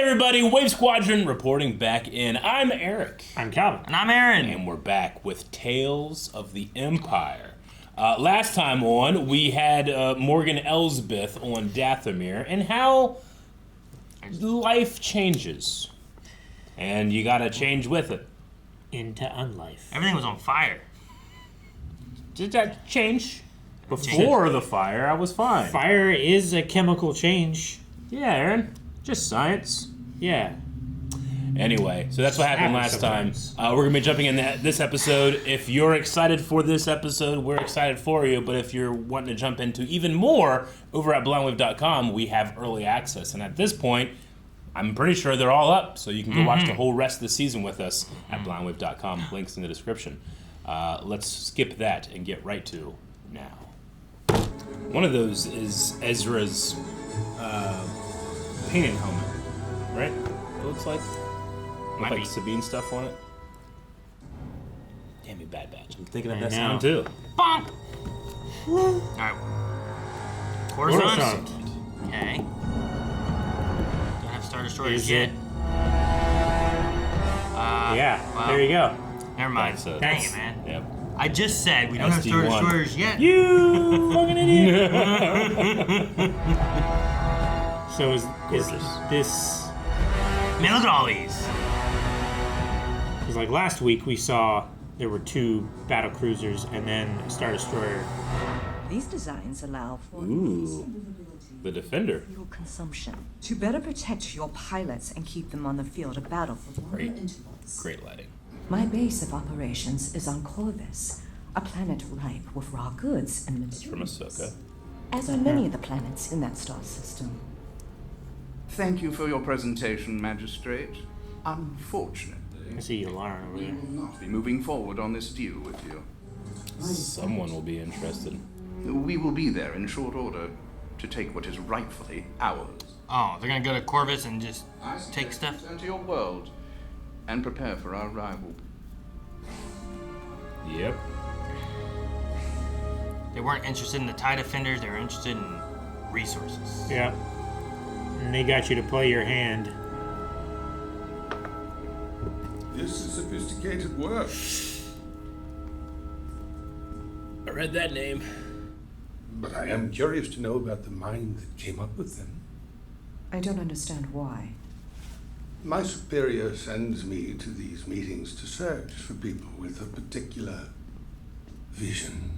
everybody, Wave Squadron reporting back in. I'm Eric. I'm Calvin. And I'm Aaron. And we're back with Tales of the Empire. Last time on, we had Morgan Elsbeth on Dathomir and how life changes. And you gotta change with it. Into unlife. Everything was on fire. Did that change? Before the fire, I was fine. Fire is a chemical change. Yeah, Aaron. Just science. Yeah. Anyway, so that's what happened last time. We're going to be jumping in this episode. If you're excited for this episode, we're excited for you. But if you're wanting to jump into even more, over at blindwave.com, we have early access. And at this point, I'm pretty sure they're all up. So you can go watch the whole rest of the season with us at blindwave.com. Links in the description. Let's skip that and get right to now. One of those is Ezra's painted helmet, right? It looks like. With like Sabine stuff on it. Damn you, Bad Batch. I'm thinking of that sound too. Bonk! Alright. Coruscant. Okay. Don't have Star Destroyers yet. Yeah, well, there you go. Never mind. Dang it, man. Yep. I just said we don't have Star Destroyers yet. You fucking idiot. So is this... Man, look at all these. Because like last week we saw there were 2 battle cruisers and then a Star Destroyer. These designs allow for The Defender. fuel consumption to better protect your pilots and keep them on the field of battle for longer intervals. Great lighting. My base of operations is on Corvus, a planet ripe with raw goods and materials. From Ahsoka. As are many of the planets in that star system. Thank you for your presentation, Magistrate. Unfortunately, I see Yularen over we there. will not be moving forward on this deal with you. Someone will be interested. We will be there in short order to take what is rightfully ours. Oh, they're gonna go to Corvus and just take stuff? Return to your world and prepare for our arrival. Yep. They weren't interested in the TIE Defenders, they were interested in resources. Yeah. And they got you to play your hand. This is sophisticated work. I read that name. But I am curious to know about the mind that came up with them. I don't understand why. My superior sends me to these meetings to search for people with a particular vision.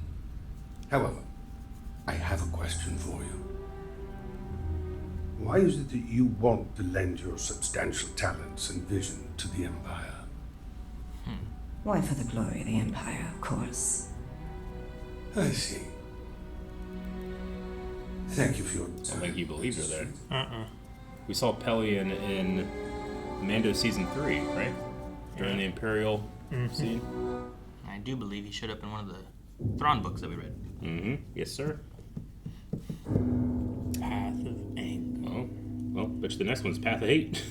However, I have a question for you. Why is it that you want to lend your substantial talents and vision to the Empire? Why, for the glory of the Empire, of course. I see. Thank you for your I don't think you believed her there. Uh-uh. We saw Pelion in Mando Season 3, right? During the Imperial scene. I do believe he showed up in one of the Thrawn books that we read. Mm-hmm. Yes, sir. Path of Anger. Oh, well, bet you the next one's Path of Hate.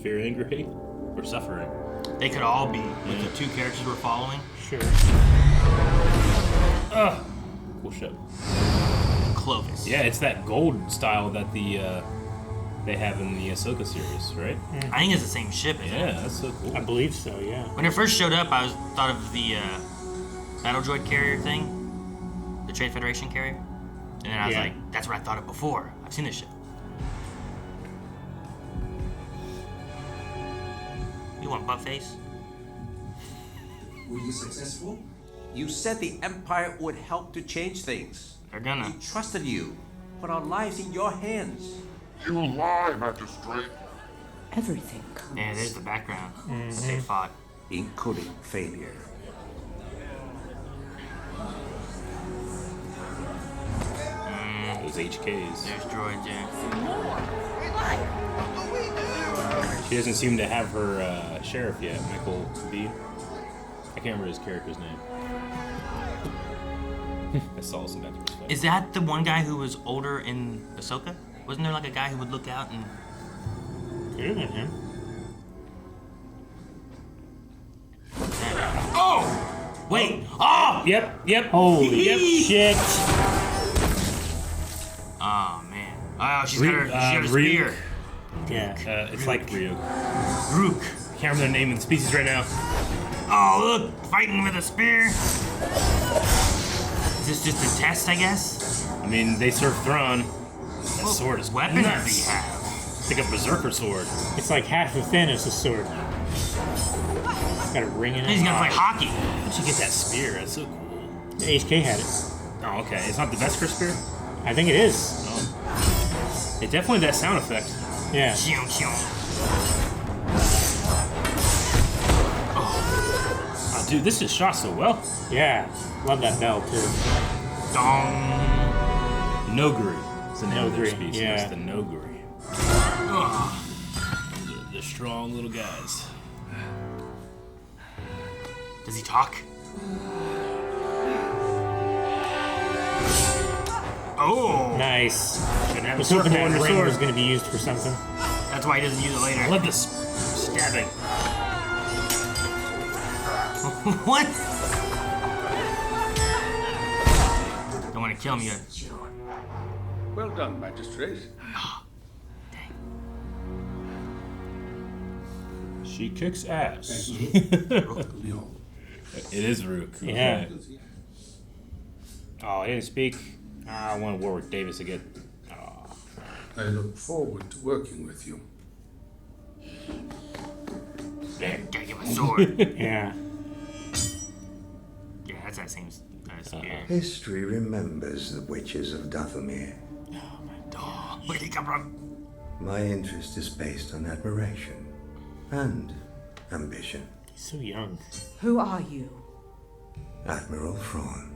Fear, anger, hate, or suffering. They could all be with the 2 characters we're following. Sure. Cool ship. Clovis. Yeah, it's that gold style that the they have in the Ahsoka series, right? I think it's the same ship, isn't Yeah, it? that's so cool. I believe so, yeah. When it first showed up, I thought of the Battle Droid carrier thing. The Trade Federation carrier. And then I was like, that's what I thought of before. I've seen this ship. You want butt face? Were you successful? You said the Empire would help to change things. They're gonna. We trusted you. Put our lives in your hands. You lie, Magistrate. Everything comes. Yeah, there's the background. They fought. Including failure. Those HKs. There's droids, yeah. She doesn't seem to have her sheriff yet, Michael B. I can't remember his character's name. I saw some back to his face. Is that the one guy who was older in Ahsoka? Wasn't there like a guy who would look out and... Could have been him. Oh! Wait! Oh! Yep. Holy shit. Oh, man. Oh, she's got her spear. Yeah. It's like Ryuk. Rook. Can't remember the name of the species right now. Oh, look, fighting with a spear. Is this just a test, I guess? I mean, they serve Thrawn. That sword is Weapon does nuts. he have? It's like a berserker sword. It's like half of Thanos' sword. Got a ring in it. He's gonna play hockey. You should get that spear. That's so cool. HK had it. Oh, okay. It's not the Vesker spear? I think it is. Oh. It definitely that sound effect. Yeah. Shion, shion. Oh, dude, this just shot so well. Yeah. Love that bell, too. Dong. Noguri. It's the name of their Noguri, species. yeah. It's the Noguri. Ugh. The strong little guys. Does he talk? Oh, Nice. Shouldn't have I a was hoping circle on that your ring sword. was going to be used for something. that's why he doesn't use it I later. love this stabbing. What? Don't want to kill me. Well done, Magistrate. She kicks ass. Leon. It is Rook. Yeah. Okay. Oh, I didn't speak. I want Warwick Davis again. Oh. I look forward to working with you. Gotta get my sword. Yeah. Yeah, that's that same spear. History remembers the witches of Dathomir. Oh, where'd he come from? My interest is based on admiration and ambition. He's so young. Who are you? Admiral Thrawn.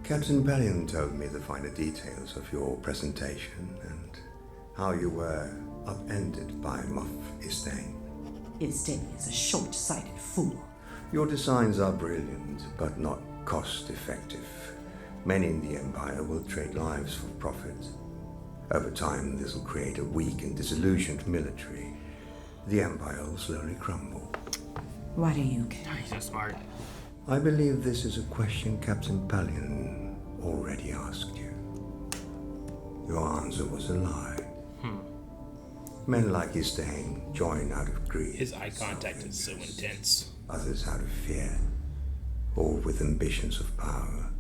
Captain Pallion told me the finer details of your presentation and how you were upended by Moff Istane. Istane is a short-sighted fool. Your designs are brilliant, but not cost-effective. Many in the Empire will trade lives for profit. Over time, this will create a weak and disillusioned military. The Empire will slowly crumble. Why do you care? He's so smart. I believe this is a question Captain Pallion already asked you. Your answer was a lie. Men like Istane join out of greed. His eye contact is so intense. Others out of fear, or with ambitions of power.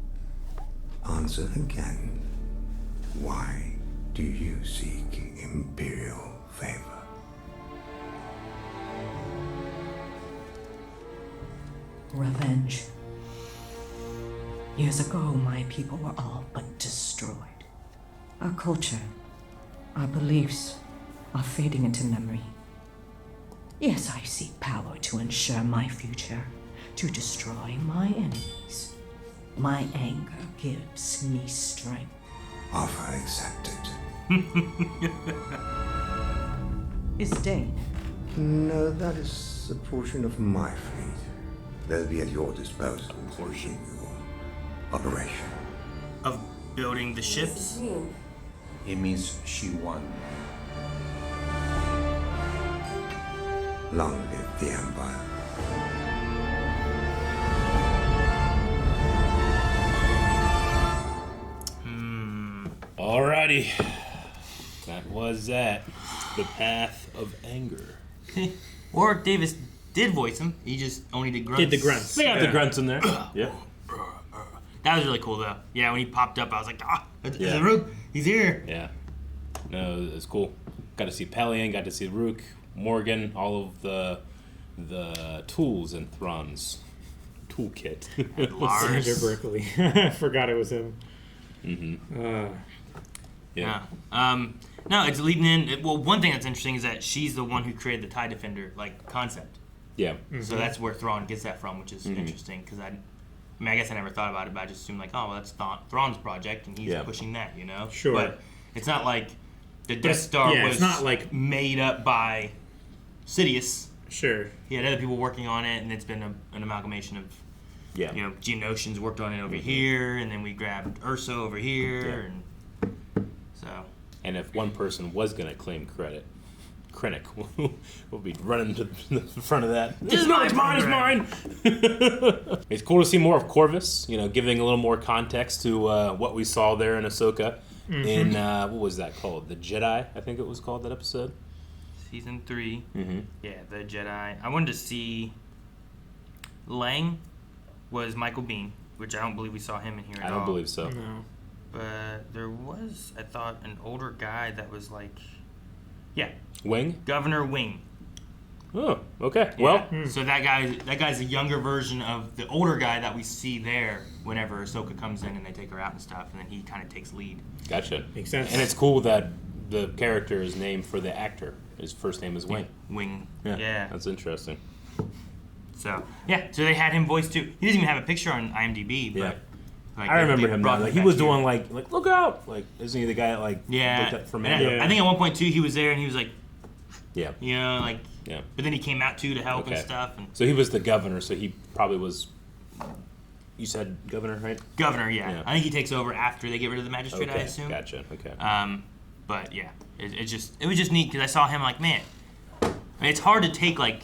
Answer again. Why do you seek Imperial favor? Revenge. Years ago, my people were all but destroyed. Our culture, our beliefs are fading into memory. Yes, I seek power to ensure my future, to destroy my enemies. My anger gives me strength. Offer accepted. Istane. No, that is a portion of my fleet. They'll be at your disposal. Portion your operation. Of building the ships? It means she won. Long live the Empire. Alrighty. That was that. The Path of Anger. Warwick Davis did voice him. He just only did grunts. Did the grunts. They got the grunts in there. Yeah. That was really cool, though. Yeah, when he popped up, I was like, it's Yeah. a Rook. He's here. Yeah. No, it's cool. Got to see Pallion, got to see Rook, Morgan, all of the tools in Thrawn's toolkit. Lars. Sandra Berkeley. I forgot it was him. Yeah. No, it's leading in. Well, one thing that's interesting is that she's the one who created the TIE Defender concept. Yeah. So that's where Thrawn gets that from, which is interesting because I guess I never thought about it, but I just assumed like, oh, well, that's Thrawn's project and he's pushing that, you know. Sure. But it's not like the Death Star was it's not like made up by Sidious. sure. He had other people working on it, and it's been an amalgamation of. Yeah. You know, Geonosians worked on it over here, and then we grabbed Urso over here, and so. And if one person was going to claim credit, Krennic will be running to the front of that. This is No, my it's mine, it's mine! It's cool to see more of Corvus, you know, giving a little more context to what we saw there in Ahsoka. in what was that called? The Jedi, I think it was called, that episode. Season 3. Mm-hmm. Yeah, the Jedi. I wanted to see. Lang was Michael Biehn, which I don't believe we saw him in here at all. I don't believe so. No. But there was, I thought, an older guy that was like, yeah, Wing? Governor Wing. Oh, okay. Yeah. Well, So that guy's a younger version of the older guy that we see there whenever Ahsoka comes in and they take her out and stuff, and then he kind of takes lead. gotcha. Makes sense. And it's cool that the character is named for the actor. His first name is Wing. Wing. Yeah, Yeah. that's interesting. So so they had him voiced too. He doesn't even have a picture on IMDb, but Yeah. like, I remember they him brought now. Like, he back was here. doing like look out! Like, isn't he the guy that looked up for And Mando? I think at one point too he was there and he was like, Yeah. you know, like, Yeah. but then he came out too to help and Okay. stuff. And So he was the governor. So he probably was. You said governor, right? governor, yeah. Yeah. I think he takes over after they get rid of the magistrate. I Okay. assume. Gotcha. Okay. But yeah, it was just neat because I saw him like, man, I mean, it's hard to take like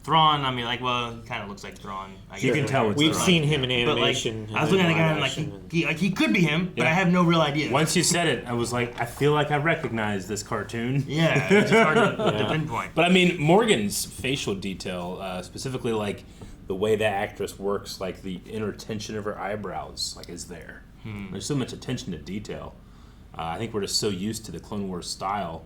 Thrawn. I mean, like, well, he kind of looks like Thrawn. I You guess. can tell it's We've Thrawn. seen him in But like, animation. I was looking at the guy and live like, action, he could be him, but Yeah. I have no real idea. Once you said it, I was like, I feel like I recognize this cartoon. Yeah, it's just hard to pinpoint. But I mean, Morgan's facial detail, specifically like the way that actress works, like the inner tension of her eyebrows, like is there. There's so much attention to detail. I think we're just so used to the Clone Wars style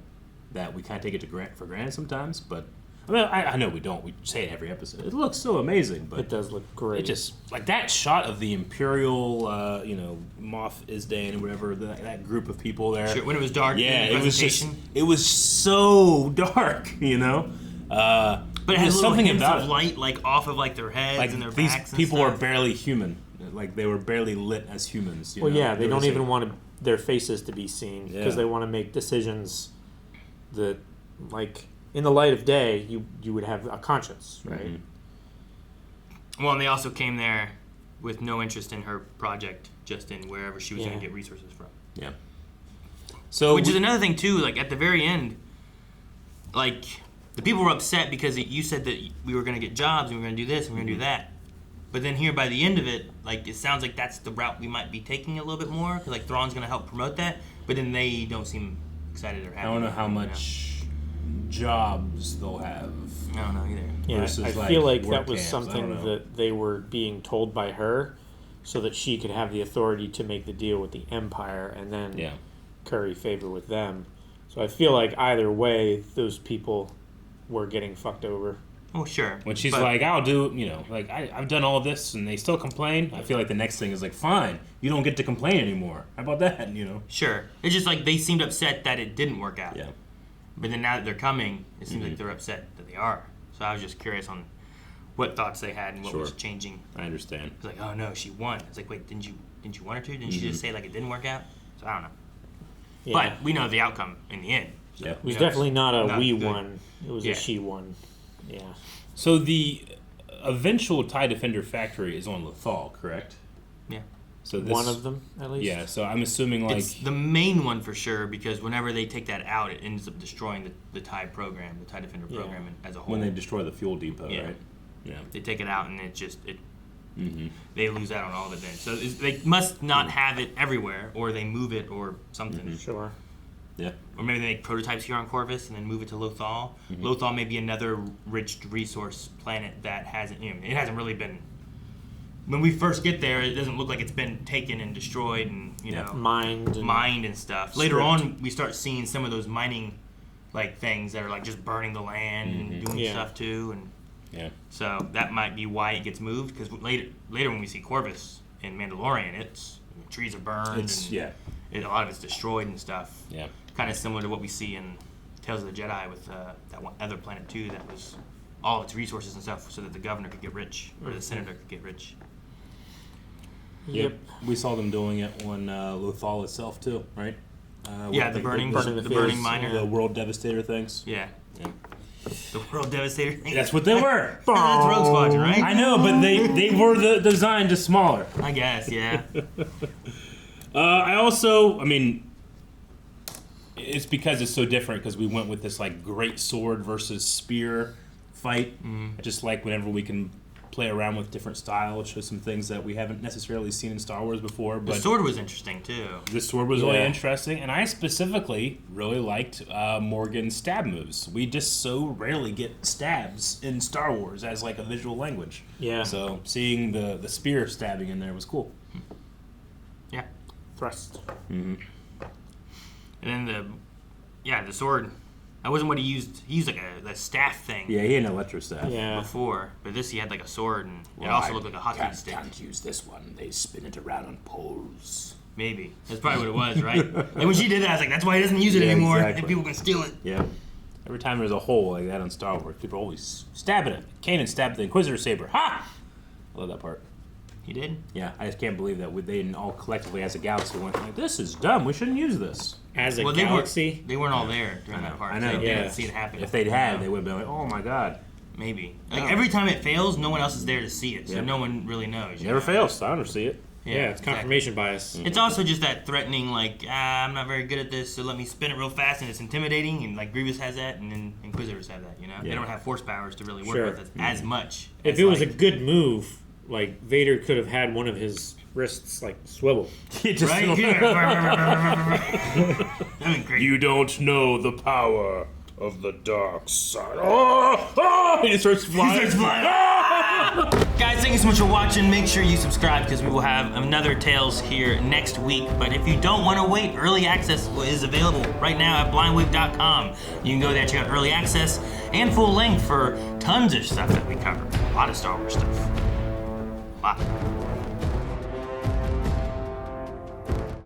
that we kind of take it for granted sometimes. But I mean, I know we don't. We say it every episode. It looks so amazing, but It does look great. it just like that shot of the Imperial, Moff Isdan or whatever that group of people there. Sure, when it was dark. Yeah, in the it was just presentation. it was so dark, you know. But it had there's little something hints about of it. light, like off of like their heads Like and their these backs. people and are stuff. barely human. Like they were barely lit as humans. You Well, know? yeah, they There don't was even a- want their faces to be seen because Yeah. they want to make decisions that, like, in the light of day, you would have a conscience, right? Mm-hmm. Well, and they also came there with no interest in her project, just in wherever she was going Yeah. to get resources from. Yeah. So Which is another thing too. Like at the very end, like the people were upset because you said that we were going to get jobs and we were going to do this and we were going to do that. But then here by the end of it, like it sounds like that's the route we might be taking a little bit more because like Thrawn's going to help promote that. But then they don't seem excited or happy. I don't know how you much jobs they'll have. I don't know either. Yeah, Versus, I like, feel like work that was camps, I don't something know. that they were being told by her so that she could have the authority to make the deal with the Empire and then Yeah. curry favor with them. So I feel like either way, those people were getting fucked over. Oh sure. When she's But- like, I'll do, like I've done all this and they still complain. I feel like the next thing is like, fine, you don't get to complain anymore. How about that? Sure. It's just like they seemed upset that it didn't work out. Yeah. But then now that they're coming, it seems like they're upset that they are. So I was just curious on what thoughts they had and what was Sure. changing. I understand. It's like, oh no, she won. It's like, wait, didn't you want her to? Didn't she just say like it didn't work out? So I don't know. Yeah. But we know the outcome in the end. Yeah. It was Yeah, definitely not a not we good. won. It was Yeah. a she won. Yeah. So the eventual TIE Defender factory is on Lothal, correct? Yeah. So one of them, at least. Yeah. So I'm assuming like It's the main one for sure because whenever they take that out, it ends up destroying the TIE program, the TIE Defender Yeah. program as a whole. when they destroy the fuel depot, Yeah. right? Yeah. They take it out and they lose out on all of it then. So they must not have it everywhere, or they move it, or something. Sure. Yeah. Or maybe they make prototypes here on Corvus and then move it to Lothal. Lothal may be another rich resource planet that hasn't, it hasn't really been. When we first get there, it doesn't look like it's been taken and destroyed and Mined and stuff. Later stripped. on, we start seeing some of those mining, like things that are like just burning the land and doing Yeah. stuff too, and Yeah. so that might be why it gets moved. Because later when we see Corvus in Mandalorian, the trees are burned. It's and a lot of it's destroyed and stuff. Yeah. Kind of similar to what we see in Tales of the Jedi with that one other planet too. That was all its resources and stuff, so that the governor could get rich or the senator could get rich. Yep. We saw them doing it on Lothal itself too, right? Yeah, the burning fields, miner. the World Devastator things. Yeah. Yeah. The World Devastator thing. That's what they were. That's Rogue Squadron, right? I know, but they were designed just smaller. I guess, yeah. I mean, it's because it's so different because we went with this like great sword versus spear fight. Just like whenever we can play around with different styles, show some things that we haven't necessarily seen in Star Wars before. The But sword was interesting too. the sword was really interesting, and I specifically really liked Morgan's stab moves. We just so rarely get stabs in Star Wars as like a visual language. Yeah. So seeing the spear stabbing in there was cool. Yeah. Thrust. And then the sword. That wasn't what he used. He used like the staff thing. Yeah, he had an electro staff. Yeah. Before, but this he had like a sword, and it also looked like a hockey stick. Can't use this one. They spin it around on poles. Maybe that's probably what it was, right? And when she did that, I was like, that's why he doesn't use it anymore, exactly. and people can steal it. Yeah. Every time there's a hole like that on Star Wars, people are always stabbing it. Kanan stabbed the Inquisitor saber. Ha! I love that part. He did. Yeah, I just can't believe that they didn't all collectively as a galaxy went like, this is dumb. We shouldn't use this. As a galaxy? They weren't all there during that part. I know. So they Yeah. didn't see it happen. If they'd had, they would have been like, oh my god. Maybe. Like every time it fails, no one else is there to see it, so Yep. no one really knows. It never fails. I don't see it. Yeah, it's confirmation bias. It's also just that threatening, like, I'm not very good at this, so let me spin it real fast, and it's intimidating, and like Grievous has that, and then Inquisitors have that, you know? They don't have force powers to really work Sure. with it as much. If as, it was like, a good move, like Vader could have had one of his wrists like swivel. right here. That'd be great. You don't know the power of the dark side. Oh! Oh! He just starts flying. Guys, thank you so much for watching. Make sure you subscribe because we will have another Tales here next week. But if you don't want to wait, early access is available right now at blindwave.com. You can go there, check out early access and full length for tons of stuff that we cover. A lot of Star Wars stuff. A lot.